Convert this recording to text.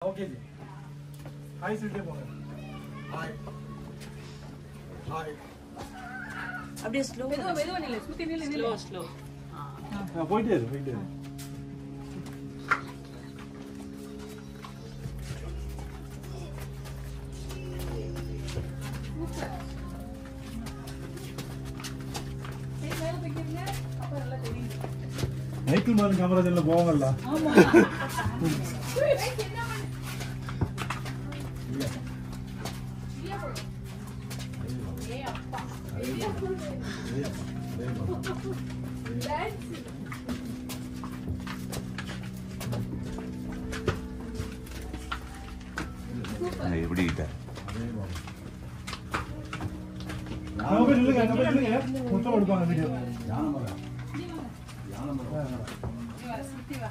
Okay G. Hi சொல்லிட்டே போங்க. Hi. Hi. அப்படியே ஸ்லோ மெதுவா நில்லு சுத்தி நில்லு ஸ்லோ போயிட்டே இரு. மைக்கிள் மாதிரி காமராஜர்ல போவாங்கல்ல. ஆமா எப்படி முத்தம் கொடுப்பாங்க வீடியோ. சுத்தி வா